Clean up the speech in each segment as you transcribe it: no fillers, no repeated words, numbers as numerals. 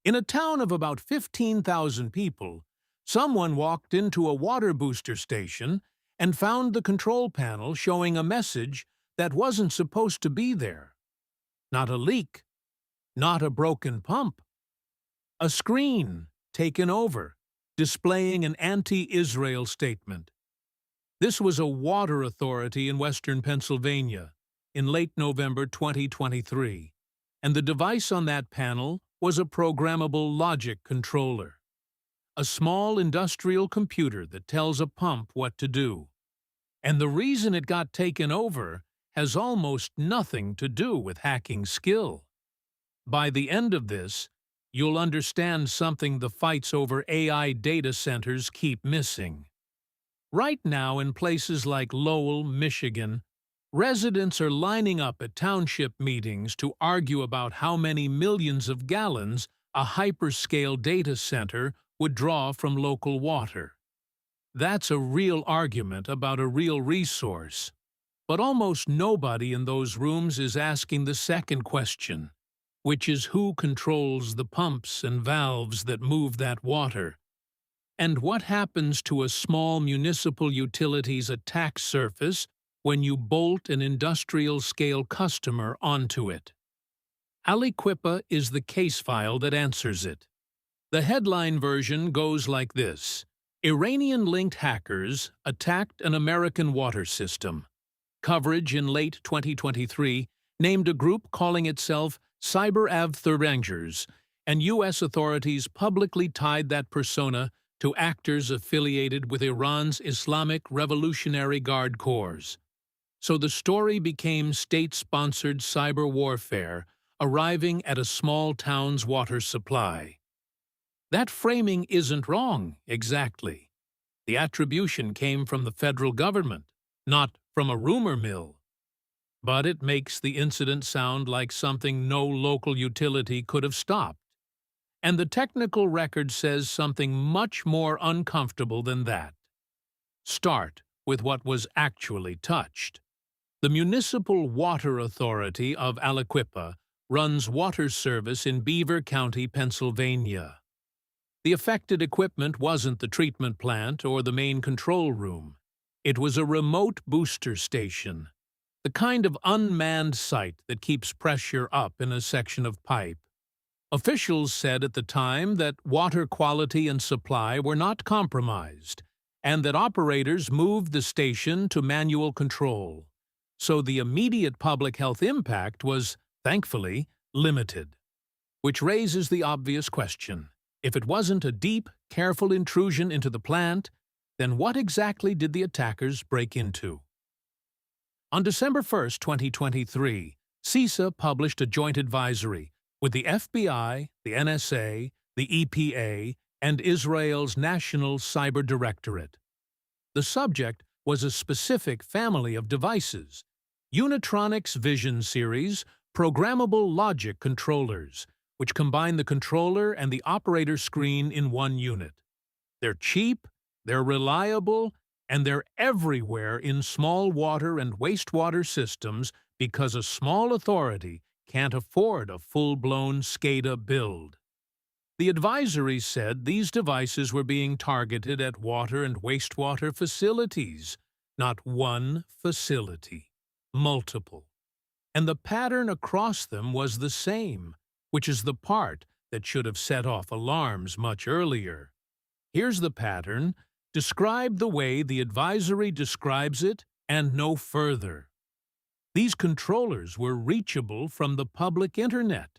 In a town of about 15,000 people, someone walked into a water booster station and found the control panel showing a message that wasn't supposed to be there. Not a leak, not a broken pump. A screen taken over, displaying an anti-Israel statement. This was a water authority in western Pennsylvania in late November 2023, and the device on that panel was a programmable logic controller, a small industrial computer that tells a pump what to do. And the reason it got taken over has almost nothing to do with hacking skill. By the end of this, you'll understand something the fights over AI data centers keep missing. Right now, in places like Lowell, Michigan, residents are lining up at township meetings to argue about how many millions of gallons a hyperscale data center would draw from local water. That's a real argument about a real resource. But almost nobody in those rooms is asking the second question, which is who controls the pumps and valves that move that water? And what happens to a small municipal utility's attack surface when you bolt an industrial-scale customer onto it? Aliquippa is the case file that answers it. The headline version goes like this: Iranian-linked hackers attacked an American water system. Coverage in late 2023 named a group calling itself Cybersecurity, and U.S. authorities publicly tied that persona to actors affiliated with Iran's Islamic Revolutionary Guard Corps. So the story became state-sponsored cyber warfare arriving at a small town's water supply. That framing isn't wrong, exactly. The attribution came from the federal government, not from a rumor mill. But it makes the incident sound like something no local utility could have stopped. And the technical record says something much more uncomfortable than that. Start with what was actually touched. The Municipal Water Authority of Aliquippa runs water service in Beaver County, Pennsylvania. The affected equipment wasn't the treatment plant or the main control room. It was a remote booster station, the kind of unmanned site that keeps pressure up in a section of pipe. Officials said at the time that water quality and supply were not compromised, and that operators moved the station to manual control. So the immediate public health impact was, thankfully, limited. Which raises the obvious question: if it wasn't a deep, careful intrusion into the plant, then what exactly did the attackers break into? On December 1, 2023, CISA published a joint advisory with the FBI, the NSA, the EPA, and Israel's National Cyber Directorate. The subject was a specific family of devices, Unitronics Vision Series programmable logic controllers, which combine the controller and the operator screen in one unit. They're cheap, they're reliable, and they're everywhere in small water and wastewater systems because a small authority can't afford a full-blown SCADA build. The advisory said these devices were being targeted at water and wastewater facilities, not one facility, multiple. And the pattern across them was the same, which is the part that should have set off alarms much earlier. Here's the pattern, described the way the advisory describes it, and no further. These controllers were reachable from the public internet.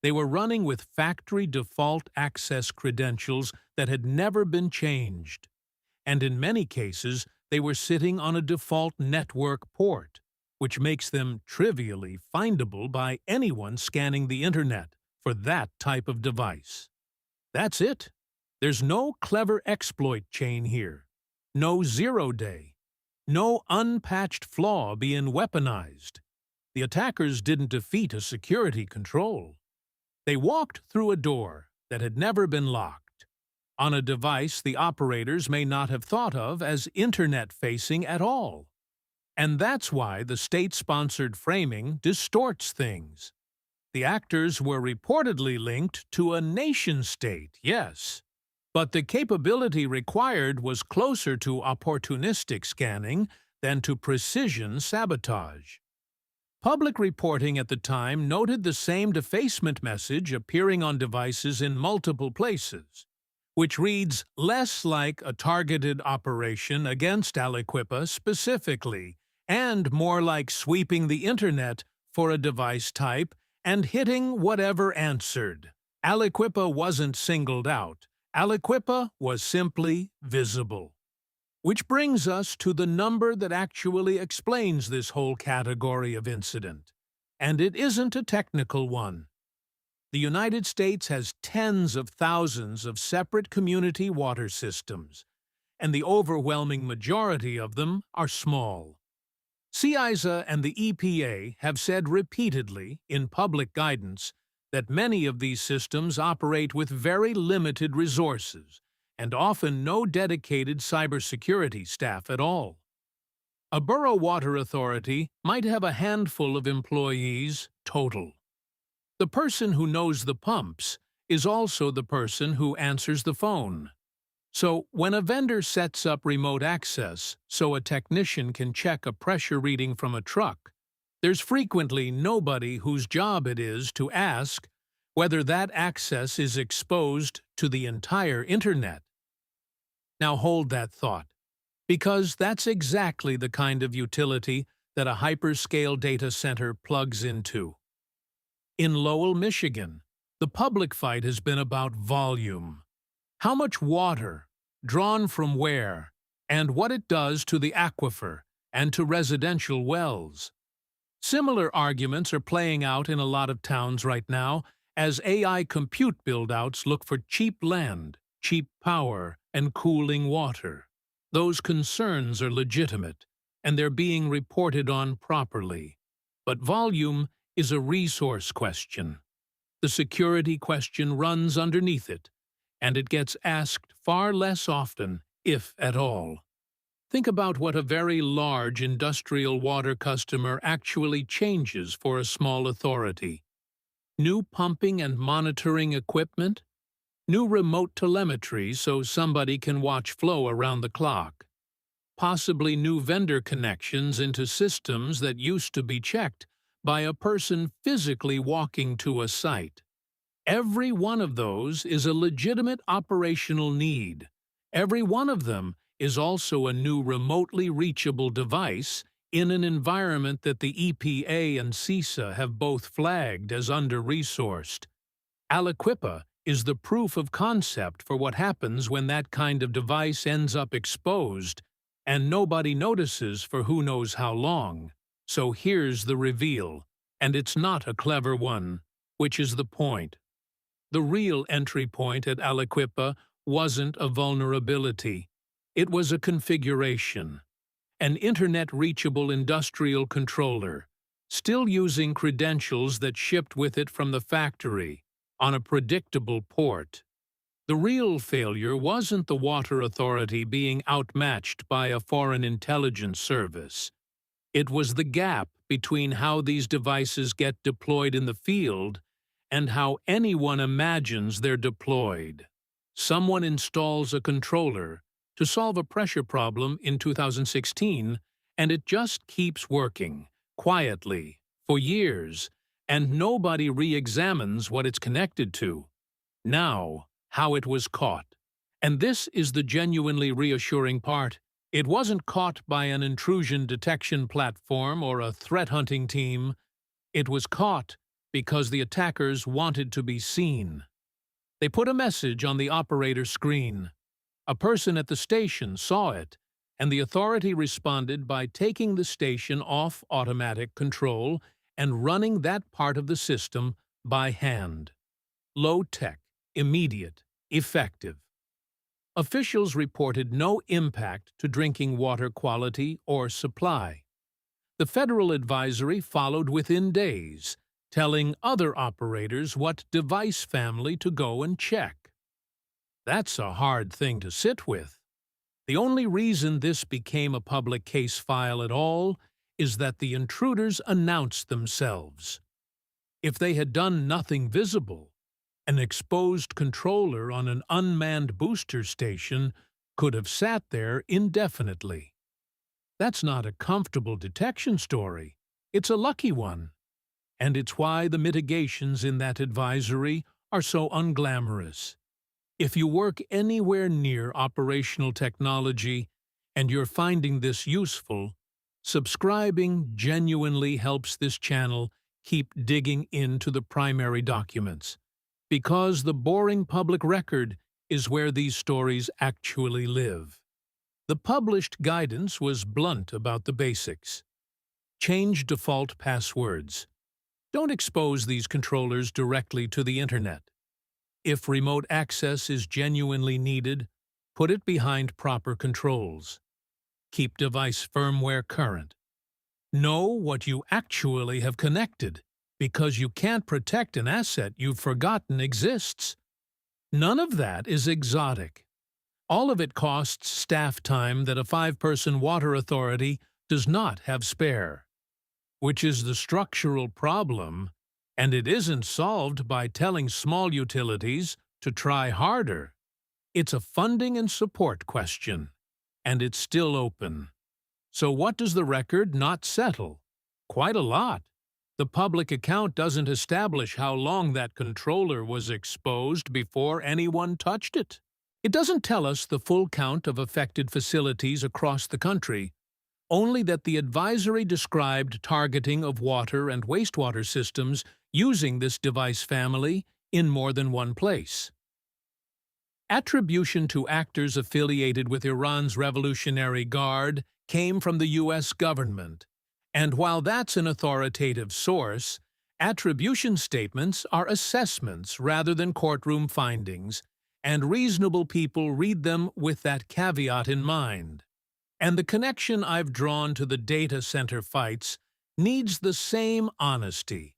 They were running with factory default access credentials that had never been changed. And in many cases, they were sitting on a default network port, which makes them trivially findable by anyone scanning the internet for that type of device. That's it. There's no clever exploit chain here, no zero-day, no unpatched flaw being weaponized. The attackers didn't defeat a security control. They walked through a door that had never been locked, on a device the operators may not have thought of as internet-facing at all. And that's why the state-sponsored framing distorts things. The actors were reportedly linked to a nation-state, yes. But the capability required was closer to opportunistic scanning than to precision sabotage. Public reporting at the time noted the same defacement message appearing on devices in multiple places, which reads less like a targeted operation against Aliquippa specifically, and more like sweeping the internet for a device type and hitting whatever answered. Aliquippa wasn't singled out. Aliquippa was simply visible. Which brings us to the number that actually explains this whole category of incident. And it isn't a technical one. The United States has tens of thousands of separate community water systems, and the overwhelming majority of them are small. CISA and the EPA have said repeatedly in public guidance that many of these systems operate with very limited resources and often no dedicated cybersecurity staff at all. A borough water authority might have a handful of employees total. The person who knows the pumps is also the person who answers the phone. So when a vendor sets up remote access so a technician can check a pressure reading from a truck, there's frequently nobody whose job it is to ask whether that access is exposed to the entire internet. Now hold that thought, because that's exactly the kind of utility that a hyperscale data center plugs into. In Lowell, Michigan, the public fight has been about volume. How much water, drawn from where, and what it does to the aquifer and to residential wells. Similar arguments are playing out in a lot of towns right now as AI compute build-outs look for cheap land, cheap power, and cooling water. Those concerns are legitimate, and they're being reported on properly. But volume is a resource question. The security question runs underneath it, and it gets asked far less often, if at all. Think about what a very large industrial water customer actually changes for a small authority. New pumping and monitoring equipment? New remote telemetry so somebody can watch flow around the clock. Possibly new vendor connections into systems that used to be checked by a person physically walking to a site. Every one of those is a legitimate operational need. Every one of them is also a new remotely reachable device in an environment that the EPA and CISA have both flagged as under-resourced. Aliquippa is the proof of concept for what happens when that kind of device ends up exposed, and nobody notices for who knows how long. So here's the reveal, and it's not a clever one, which is the point. The real entry point at Aliquippa wasn't a vulnerability. It was a configuration. An internet-reachable industrial controller, still using credentials that shipped with it from the factory, on a predictable port. The real failure wasn't the water authority being outmatched by a foreign intelligence service. It was the gap between how these devices get deployed in the field and how anyone imagines they're deployed. Someone installs a controller to solve a pressure problem in 2016, and it just keeps working, quietly, for years, and nobody re-examines what it's connected to. Now, how it was caught. And this is the genuinely reassuring part. It wasn't caught by an intrusion detection platform or a threat hunting team. It was caught because the attackers wanted to be seen. They put a message on the operator screen. A person at the station saw it, and the authority responded by taking the station off automatic control and running that part of the system by hand. Low-tech, immediate, effective. Officials reported no impact to drinking water quality or supply. The federal advisory followed within days, telling other operators what device family to go and check. That's a hard thing to sit with. The only reason this became a public case file at all is that the intruders announced themselves. If they had done nothing visible, an exposed controller on an unmanned booster station could have sat there indefinitely. That's not a comfortable detection story. It's a lucky one. And it's why the mitigations in that advisory are so unglamorous. If you work anywhere near operational technology and you're finding this useful, subscribing genuinely helps this channel keep digging into the primary documents, because the boring public record is where these stories actually live. The published guidance was blunt about the basics. Change default passwords. Don't expose these controllers directly to the internet. If remote access is genuinely needed, put it behind proper controls. Keep device firmware current. Know what you actually have connected, because you can't protect an asset you've forgotten exists. None of that is exotic. All of it costs staff time that a 5-person water authority does not have spare, which is the structural problem, and it isn't solved by telling small utilities to try harder. It's a funding and support question, and it's still open. So what does the record not settle? Quite a lot. The public account doesn't establish how long that controller was exposed before anyone touched it. It doesn't tell us the full count of affected facilities across the country, only that the advisory described targeting of water and wastewater systems using this device family in more than one place. Attribution to actors affiliated with Iran's Revolutionary Guard came from the U.S. government, and while that's an authoritative source, attribution statements are assessments rather than courtroom findings, and reasonable people read them with that caveat in mind. And the connection I've drawn to the data center fights needs the same honesty.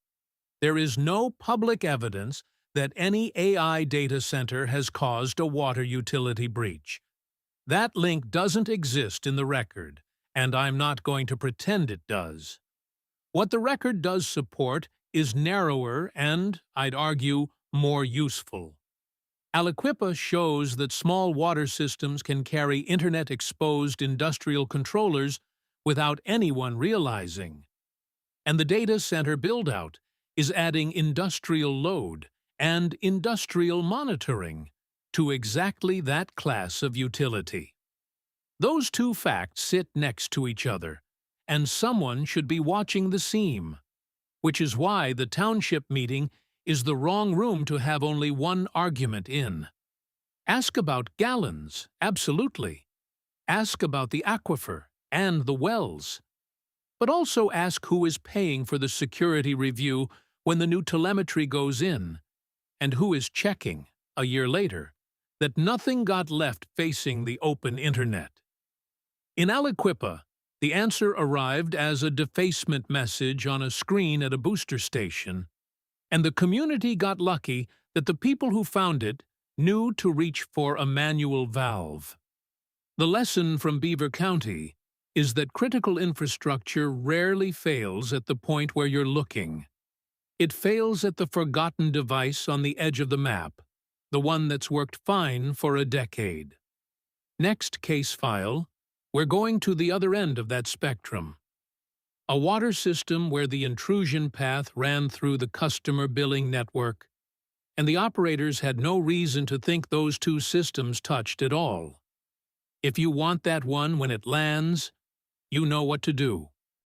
There is no public evidence that any AI data center has caused a water utility breach. That link doesn't exist in the record, and I'm not going to pretend it does. What the record does support is narrower and, I'd argue, more useful. Aliquippa shows that small water systems can carry internet-exposed industrial controllers without anyone realizing. And the data center build-out is adding industrial load and industrial monitoring to exactly that class of utility. Those two facts sit next to each other, and someone should be watching the seam, which is why the township meeting is the wrong room to have only one argument in. Ask about gallons, absolutely. Ask about the aquifer and the wells. But also ask who is paying for the security review when the new telemetry goes in, and who is checking, a year later, that nothing got left facing the open internet. In Aliquippa, the answer arrived as a defacement message on a screen at a booster station, and the community got lucky that the people who found it knew to reach for a manual valve. The lesson from Beaver County is that critical infrastructure rarely fails at the point where you're looking. It fails at the forgotten device on the edge of the map, the one that's worked fine for a decade. Next case file, we're going to the other end of that spectrum. A water system where the intrusion path ran through the customer billing network, and the operators had no reason to think those two systems touched at all. If you want that one when it lands, you know what to do.